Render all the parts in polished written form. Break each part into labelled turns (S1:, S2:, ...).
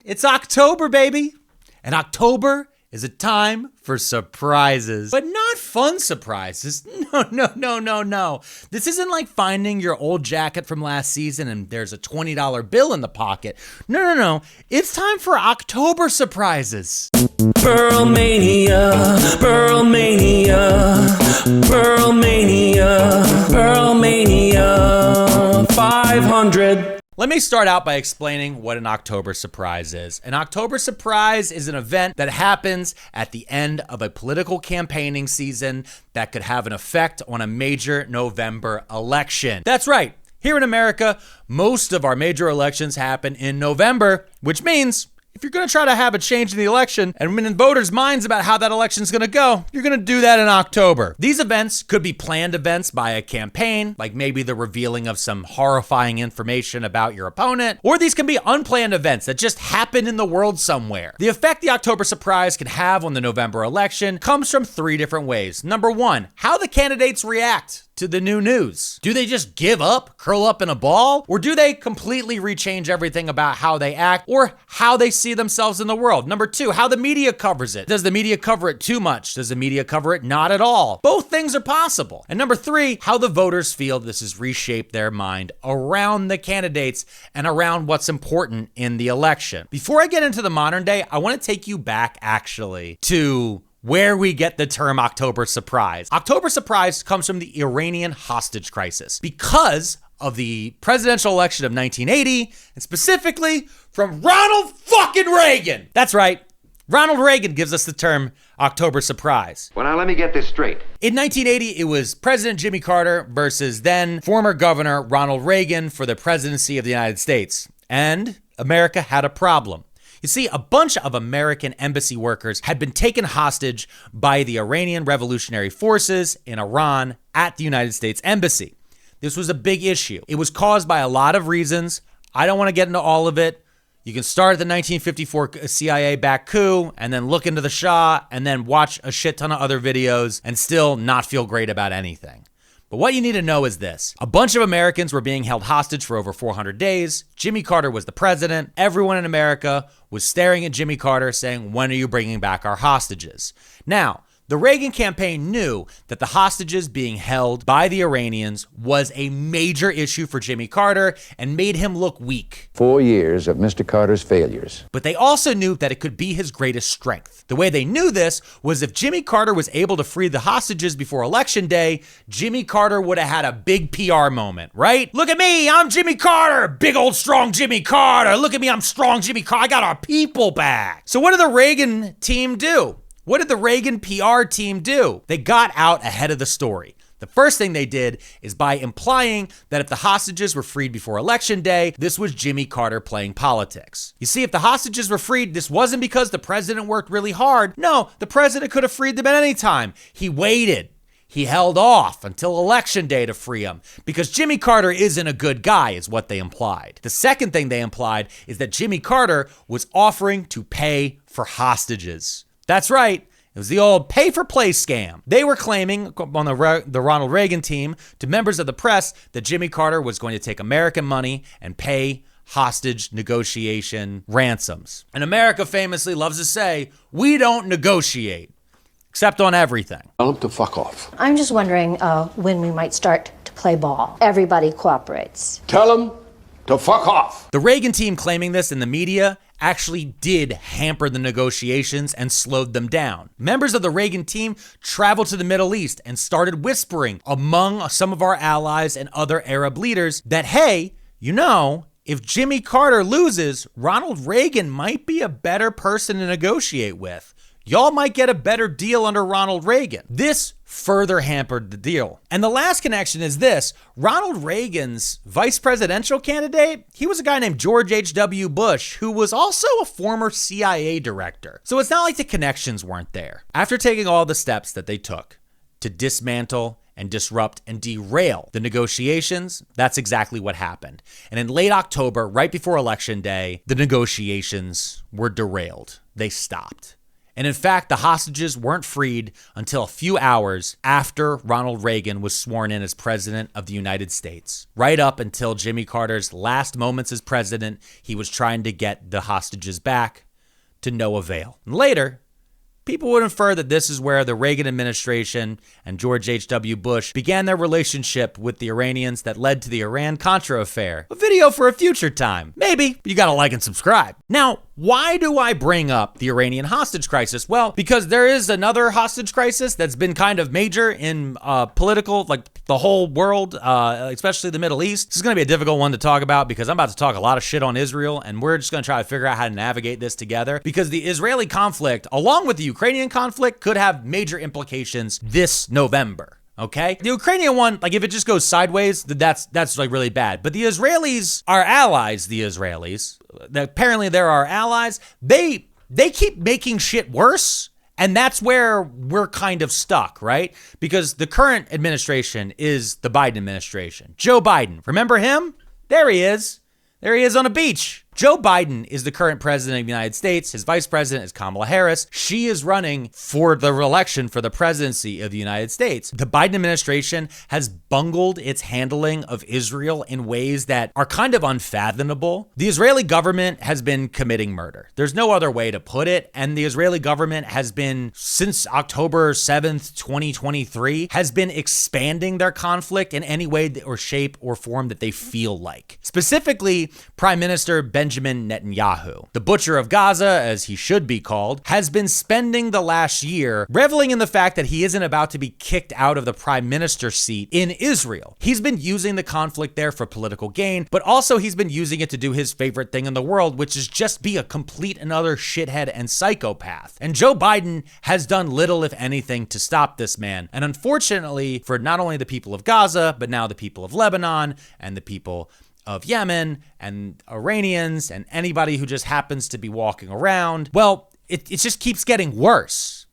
S1: It's October, baby. And October is a time for surprises. But not fun surprises. No. This isn't like finding your old jacket from last season and there's a $20 bill in the pocket. No. It's time for October surprises.
S2: Pearlmania, Pearlmania, Pearlmania, Pearlmania 500.
S1: Let me start out by explaining what an October surprise is. An October surprise is an event that happens at the end of a political campaigning season that could have an effect on a major November election. That's right. Here in America, most of our major elections happen in November, which means if you're going to try to have a change in the election and win in voters' minds about how that election's going to go, you're going to do that in October. These events could be planned events by a campaign, like maybe the revealing of some horrifying information about your opponent, or these can be unplanned events that just happen in the world somewhere. The effect the October surprise can have on the November election comes from three different ways. Number one, how the candidates react to the new news. Do they just give up, curl up in a ball, or do they completely rechange everything about how they act or how they see themselves in the world? Number two, how the media covers it. Does the media cover it too much? Does the media cover it not at all? Both things are possible. And number three, how the voters feel this has reshaped their mind around the candidates and around what's important in the election. Before I get into the modern day, I want to take you back actually to where we get the term October surprise. October surprise comes from the Iranian hostage crisis because of the presidential election of 1980, and specifically from Ronald fucking Reagan. That's right. Ronald Reagan gives us the term October surprise.
S3: Well, now let me get this straight.
S1: In 1980, it was President Jimmy Carter versus then former Governor Ronald Reagan for the presidency of the United States. And America had a problem. You see, a bunch of American embassy workers had been taken hostage by the Iranian Revolutionary Forces in Iran at the United States Embassy. This was a big issue. It was caused by a lot of reasons. I don't want to get into all of it. You can start at the 1954 CIA-backed coup and then look into the Shah and then watch a shit ton of other videos and still not feel great about anything. But what you need to know is this. A bunch of Americans were being held hostage for over 400 days. Jimmy Carter was the president. Everyone in America was staring at Jimmy Carter saying, when are you bringing back our hostages? Now, the Reagan campaign knew that the hostages being held by the Iranians was a major issue for Jimmy Carter and made him look weak.
S4: 4 years of Mr. Carter's failures.
S1: But they also knew that it could be his greatest strength. The way they knew this was if Jimmy Carter was able to free the hostages before Election Day, Jimmy Carter would have had a big PR moment, right? Look at me, I'm Jimmy Carter, big old strong Jimmy Carter. Look at me, I'm strong Jimmy Carter. I got our people back. So what did the Reagan team do? What did the Reagan PR team do? They got out ahead of the story. The first thing they did is by implying that if the hostages were freed before Election Day, this was Jimmy Carter playing politics. You see, if the hostages were freed, this wasn't because the president worked really hard. No, the president could have freed them at any time. He waited. He held off until Election Day to free them because Jimmy Carter isn't a good guy, is what they implied. The second thing they implied is that Jimmy Carter was offering to pay for hostages. That's right. It was the old pay-for-play scam. They were claiming on the Ronald Reagan team to members of the press that Jimmy Carter was going to take American money and pay hostage negotiation ransoms. And America famously loves to say, we don't negotiate, except on everything.
S4: Tell him to fuck off.
S5: I'm just wondering when we might start to play ball. Everybody cooperates.
S4: Tell him to fuck off.
S1: The Reagan team claiming this in the media actually did hamper the negotiations and slowed them down. Members of the Reagan team traveled to the Middle East and started whispering among some of our allies and other Arab leaders that, hey, you know, if Jimmy Carter loses, Ronald Reagan might be a better person to negotiate with. Y'all might get a better deal under Ronald Reagan. This further hampered the deal. And the last connection is this. Ronald Reagan's vice presidential candidate, he was a guy named George H.W. Bush, who was also a former CIA director. So it's not like the connections weren't there. After taking all the steps that they took to dismantle and disrupt and derail the negotiations, that's exactly what happened. And in late October, right before Election Day, the negotiations were derailed. They stopped. And in fact, the hostages weren't freed until a few hours after Ronald Reagan was sworn in as president of the United States. Right up until Jimmy Carter's last moments as president, he was trying to get the hostages back, to no avail. And later, people would infer that this is where the Reagan administration and George H.W. Bush began their relationship with the Iranians that led to the Iran-Contra affair. A video for a future time. Maybe, but you gotta like and subscribe. Now, why do I bring up the Iranian hostage crisis? Well, because there is another hostage crisis that's been kind of major in political, like the whole world, especially the Middle East. This is gonna be a difficult one to talk about because I'm about to talk a lot of shit on Israel, and we're just gonna try to figure out how to navigate this together, because the Israeli conflict, along with the Ukrainian conflict, could have major implications this November. Okay? The Ukrainian one, like if it just goes sideways, that's like really bad. But the Israelis, our allies, apparently they're our allies, they keep making shit worse. And that's where we're kind of stuck, right? Because the current administration is the Biden administration. Joe Biden, remember him? There he is. There he is on a beach. Joe Biden is the current president of the United States. His vice president is Kamala Harris. She is running for the election for the presidency of the United States. The Biden administration has bungled its handling of Israel in ways that are kind of unfathomable. The Israeli government has been committing murder. There's no other way to put it. And the Israeli government has been, since October 7th, 2023, has been expanding their conflict in any way or shape or form that they feel like. Specifically, Prime Minister Benjamin Netanyahu, the butcher of Gaza, as he should be called, has been spending the last year reveling in the fact that he isn't about to be kicked out of the prime minister seat in Israel. He's been using the conflict there for political gain, but also he's been using it to do his favorite thing in the world, which is just be a complete and utter shithead and psychopath. And Joe Biden has done little, if anything, to stop this man. And unfortunately, for not only the people of Gaza, but now the people of Lebanon and the people of Yemen and Iranians and anybody who just happens to be walking around, well, it just keeps getting worse.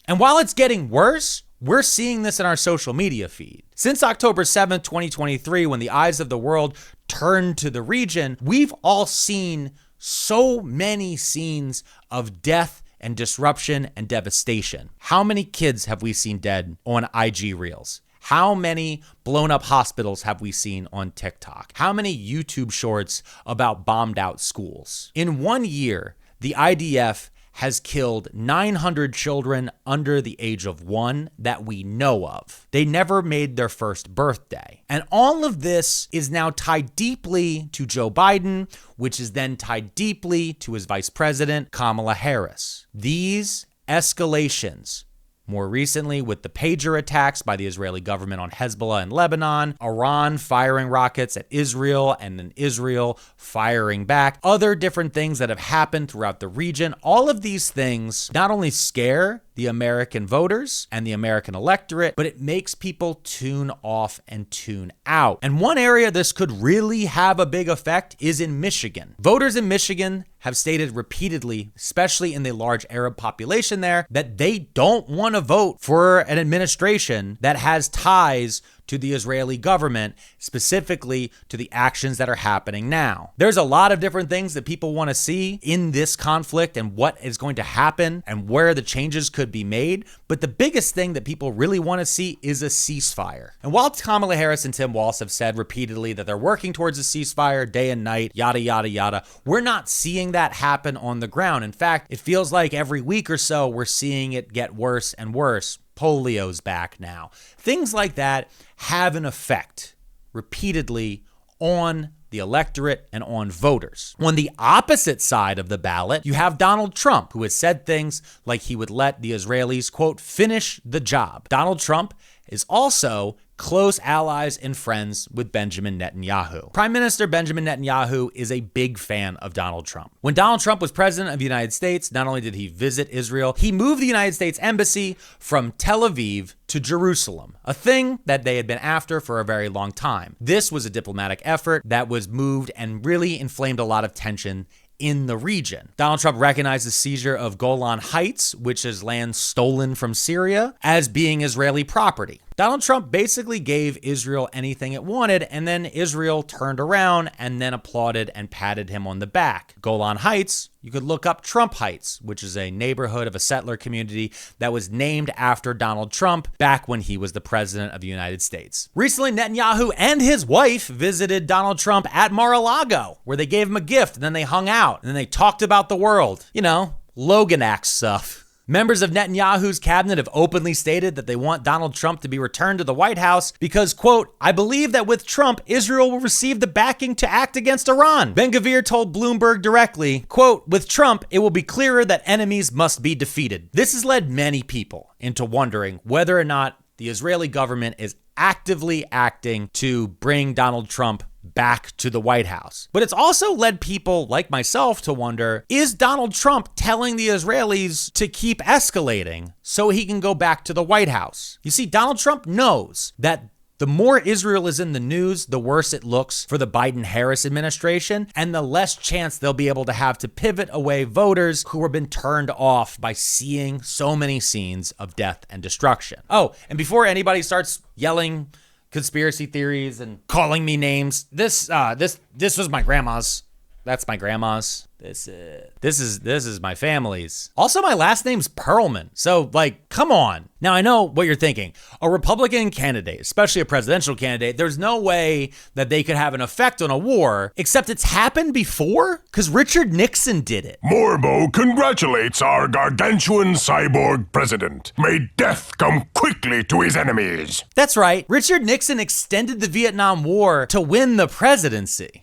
S1: And while it's getting worse, we're seeing this in our social media feed. Since October 7th, 2023, when the eyes of the world turned to the region, we've all seen so many scenes of death and disruption and devastation. How many kids have we seen dead on IG Reels? How many blown up hospitals have we seen on TikTok? How many YouTube shorts about bombed out schools? In 1 year, the IDF has killed 900 children under the age of 1 that we know of. They never made their first birthday. And all of this is now tied deeply to Joe Biden, which is then tied deeply to his vice president, Kamala Harris. These escalations, more recently with the pager attacks by the Israeli government on Hezbollah in Lebanon, Iran firing rockets at Israel, and then Israel firing back, other different things that have happened throughout the region. All of these things not only scare the American voters and the American electorate, but it makes people tune off and tune out. And one area this could really have a big effect is in Michigan. Voters in Michigan have stated repeatedly, especially in the large Arab population there, that they don't want to vote for an administration that has ties to the Israeli government, specifically to the actions that are happening now. There's a lot of different things that people want to see in this conflict and what is going to happen and where the changes could be made. But the biggest thing that people really want to see is a ceasefire. And while Kamala Harris and Tim Walz have said repeatedly that they're working towards a ceasefire day and night, yada, yada, yada, we're not seeing that happen on the ground. In fact, it feels like every week or so, we're seeing it get worse and worse. Polio's back now. Things like that have an effect repeatedly on the electorate and on voters. On the opposite side of the ballot, you have Donald Trump, who has said things like he would let the Israelis, quote, finish the job. Donald Trump is also close allies and friends with Benjamin Netanyahu. Prime Minister Benjamin Netanyahu is a big fan of Donald Trump. When Donald Trump was president of the United States, not only did he visit Israel, he moved the United States Embassy from Tel Aviv to Jerusalem, a thing that they had been after for a very long time. This was a diplomatic effort that was moved and really inflamed a lot of tension in the region. Donald Trump recognized the seizure of Golan Heights, which is land stolen from Syria, as being Israeli property. Donald Trump basically gave Israel anything it wanted, and then Israel turned around and then applauded and patted him on the back. Golan Heights, you could look up Trump Heights, which is a neighborhood of a settler community that was named after Donald Trump back when he was the president of the United States. Recently, Netanyahu and his wife visited Donald Trump at Mar-a-Lago, where they gave him a gift, and then they hung out, and then they talked about the world. You know, Logan Act stuff. Members of Netanyahu's cabinet have openly stated that they want Donald Trump to be returned to the White House because, quote, I believe that with Trump, Israel will receive the backing to act against Iran. Ben-Gvir told Bloomberg directly, quote, with Trump, it will be clearer that enemies must be defeated. This has led many people into wondering whether or not the Israeli government is actively acting to bring Donald Trump back to the White House. But it's also led people like myself to wonder, is Donald Trump telling the Israelis to keep escalating so he can go back to the White House? You see, Donald Trump knows that the more Israel is in the news, the worse it looks for the Biden-Harris administration, and the less chance they'll be able to have to pivot away voters who have been turned off by seeing so many scenes of death and destruction. Oh, and before anybody starts yelling conspiracy theories and calling me names, this was my grandma's. That's my grandma's. This is my family's. Also, my last name's Pearlman. So, like, come on. Now, I know what you're thinking. A Republican candidate, especially a presidential candidate, there's no way that they could have an effect on a war, except it's happened before? Because Richard Nixon did it.
S3: Morbo congratulates our gargantuan cyborg president. May death come quickly to his enemies.
S1: That's right. Richard Nixon extended the Vietnam War to win the presidency.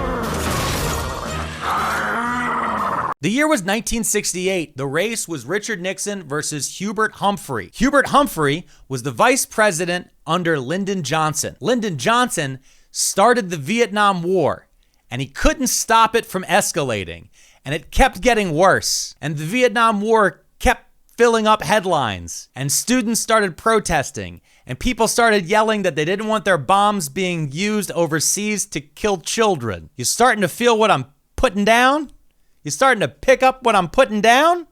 S1: The year was 1968. The race was Richard Nixon versus Hubert Humphrey. Hubert Humphrey was the vice president under Lyndon Johnson. Lyndon Johnson started the Vietnam War, and he couldn't stop it from escalating, and it kept getting worse. And the Vietnam War kept filling up headlines, and students started protesting, and people started yelling that they didn't want their bombs being used overseas to kill children. You starting to feel what I'm putting down? You starting to pick up what I'm putting down?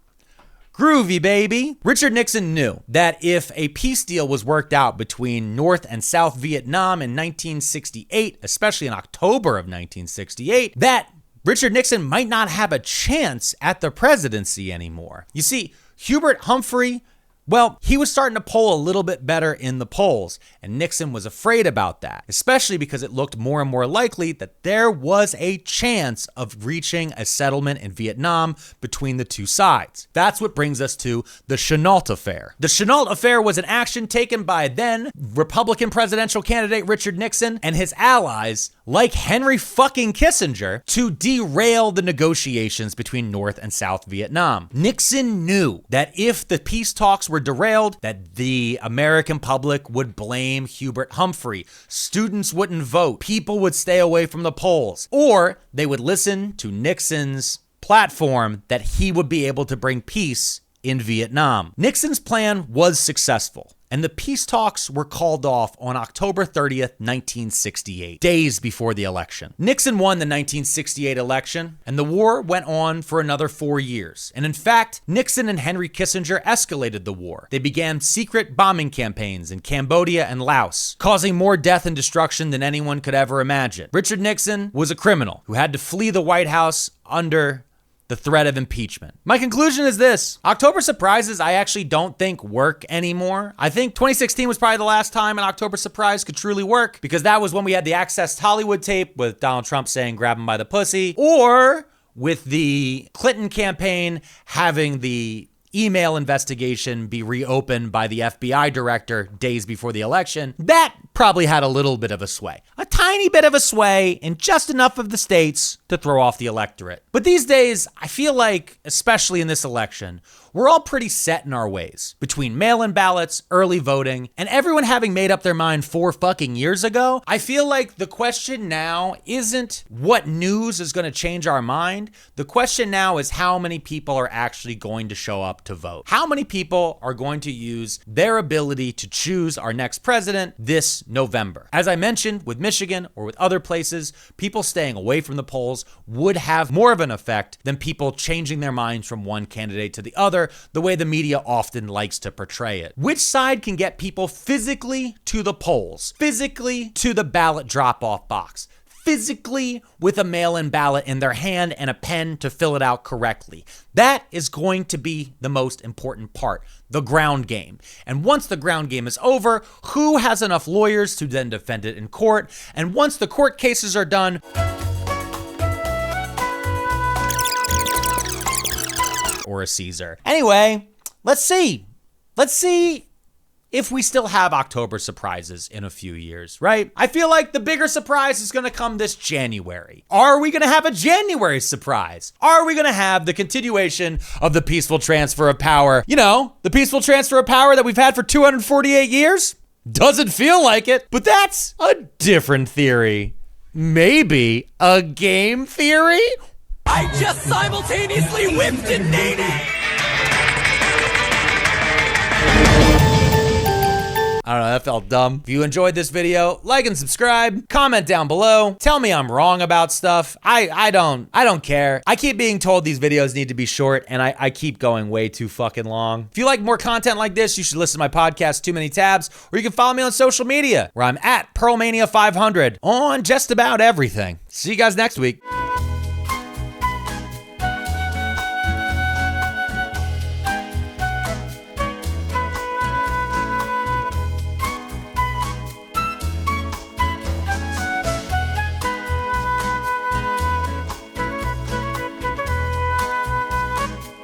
S1: Groovy, baby. Richard Nixon knew that if a peace deal was worked out between North and South Vietnam in 1968, especially in October of 1968, that Richard Nixon might not have a chance at the presidency anymore. You see, Hubert Humphrey, well, he was starting to poll a little bit better in the polls, and Nixon was afraid about that, especially because it looked more and more likely that there was a chance of reaching a settlement in Vietnam between the two sides. That's what brings us to the Chenault Affair. The Chenault Affair was an action taken by then Republican presidential candidate Richard Nixon and his allies, like Henry fucking Kissinger, to derail the negotiations between North and South Vietnam. Nixon knew that if the peace talks were derailed, that the American public would blame Hubert Humphrey. Students wouldn't vote. People would stay away from the polls. Or they would listen to Nixon's platform that he would be able to bring peace in Vietnam. Nixon's plan was successful, and the peace talks were called off on October 30th, 1968, days before the election. Nixon won the 1968 election, and the war went on for another 4 years. And in fact, Nixon and Henry Kissinger escalated the war. They began secret bombing campaigns in Cambodia and Laos, causing more death and destruction than anyone could ever imagine. Richard Nixon was a criminal who had to flee the White House under the threat of impeachment. My conclusion is this: October surprises I actually don't think work anymore. I think 2016 was probably the last time an October surprise could truly work, because that was when we had the Access Hollywood tape with Donald Trump saying grab him by the pussy, or with the Clinton campaign having the email investigation be reopened by the FBI director days before the election. That probably had a little bit of a sway. A tiny bit of a sway in just enough of the states to throw off the electorate. But these days, I feel like, especially in this election, we're all pretty set in our ways. Between mail-in ballots, early voting, and everyone having made up their mind 4 fucking years ago, I feel like the question now isn't what news is going to change our mind. The question now is how many people are actually going to show up up to vote? How many people are going to use their ability to choose our next president this November? As I mentioned, with Michigan or with other places, people staying away from the polls would have more of an effect than people changing their minds from one candidate to the other, the way the media often likes to portray it. Which side can get people physically to the polls, physically to the ballot drop-off box, physically with a mail-in ballot in their hand and a pen to fill it out correctly? That is going to be the most important part, the ground game. And once the ground game is over, who has enough lawyers to then defend it in court? And once the court cases are done, or a Caesar. Anyway, let's see. Let's see if we still have October surprises in a few years, right? I feel like the bigger surprise is gonna come this January. Are we gonna have a January surprise? Are we gonna have the continuation of the peaceful transfer of power? You know, the peaceful transfer of power that we've had for 248 years? Doesn't feel like it, but that's a different theory. Maybe a game theory?
S2: I just simultaneously whipped and dated.
S1: I don't know, that felt dumb. If you enjoyed this video, like and subscribe, comment down below, tell me I'm wrong about stuff. I don't care. I keep being told these videos need to be short, and I keep going way too fucking long. If you like more content like this, you should listen to my podcast, Too Many Tabs, or you can follow me on social media, where I'm at Pearlmania 500 on just about everything. See you guys next week.